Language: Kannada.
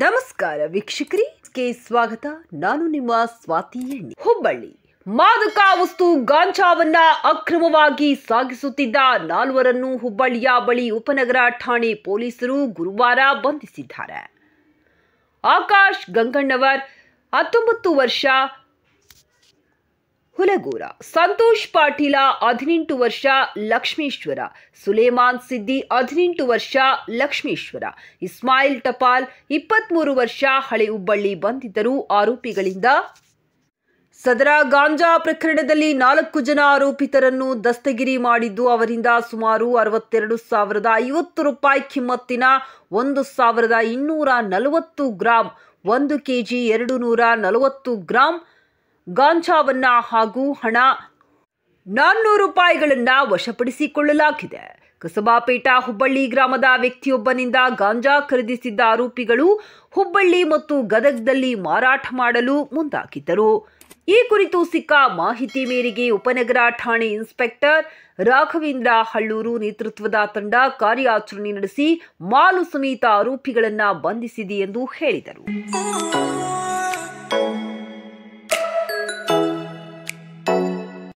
ನಮಸ್ಕಾರ ವೀಕ್ಷಕರಿಗೆ ಸ್ವಾಗತ. ನಾನು ನಿಮ್ಮ ಸ್ವಾತಿ ಎಣ್ಣೆ. ಹುಬ್ಬಳ್ಳಿ ಮಾದಕ ವಸ್ತು ಗಾಂಜಾವನ್ನ ಅಕ್ರಮವಾಗಿ ಸಾಗಿಸುತ್ತಿದ್ದ ನಾಲ್ವರನ್ನು ಹುಬ್ಬಳ್ಳಿಯ ಬಳಿ ಉಪನಗರ ಠಾಣೆ ಪೊಲೀಸರು ಗುರುವಾರ ಬಂಧಿಸಿದ್ದಾರೆ. ಆಕಾಶ್ ಗಂಗಣ್ಣವರ್ 19 ವರ್ಷ ಹುಲಗೂರ, ಸಂತೋಷ್ ಪಾಟೀಲ 18 ವರ್ಷ ಲಕ್ಷ್ಮೇಶ್ವರ, ಸುಲೇಮಾನ್ ಸಿದ್ದಿ 18 ವರ್ಷ ಲಕ್ಷ್ಮೇಶ್ವರ, ಇಸ್ಮಾಯಿಲ್ ಟಪಾಲ್ 23 ವರ್ಷ ಹಳೆ ಹುಬ್ಬಳ್ಳಿ ಬಂಧಿತರು. ಆರೋಪಿಗಳಿಂದ ಸದರ ಗಾಂಜಾ ಪ್ರಕರಣದಲ್ಲಿ 4 ಜನ ಆರೋಪಿತರನ್ನು ದಸ್ತಗಿರಿ ಮಾಡಿದ್ದು, ಅವರಿಂದ ಸುಮಾರು 62,050 ರೂಪಾಯಿ ಕಿಮ್ಮತ್ತಿನ 1,240 ಗ್ರಾಂ 1 ಕೆಜಿ 240 ಗ್ರಾಂ ಗಾಂಜಾವನ್ನ ಹಾಗೂ ಹಣ 400 ರೂಪಾಯಿಗಳನ್ನ ವಶಪಡಿಸಿಕೊಳ್ಳಲಾಗಿದೆ. ಕಸಬಾಪೇಟ ಹುಬ್ಬಳ್ಳಿ ಗ್ರಾಮದ ವ್ಯಕ್ತಿಯೊಬ್ಬನಿಂದ ಗಾಂಜಾ ಖರೀದಿಸಿದ್ದ ಆರೋಪಿಗಳು ಹುಬ್ಬಳ್ಳಿ ಮತ್ತು ಗದಗದಲ್ಲಿ ಮಾರಾಟ ಮಾಡಲು ಮುಂದಾಗಿದ್ದರು. ಈ ಕುರಿತು ಸಿಕ್ಕ ಮಾಹಿತಿ ಮೇರೆಗೆ ಉಪನಗರ ಠಾಣೆ ಇನ್ಸ್ಪೆಕ್ಟರ್ ರಾಘವೇಂದ್ರ ಹಳ್ಳೂರು ನೇತೃತ್ವದ ತಂಡ ಕಾರ್ಯಾಚರಣೆ ನಡೆಸಿ ಮಾಲು ಸಮೇತ ಆರೋಪಿಗಳನ್ನ ಬಂಧಿಸಿದೆ ಎಂದು ಹೇಳಿದರು.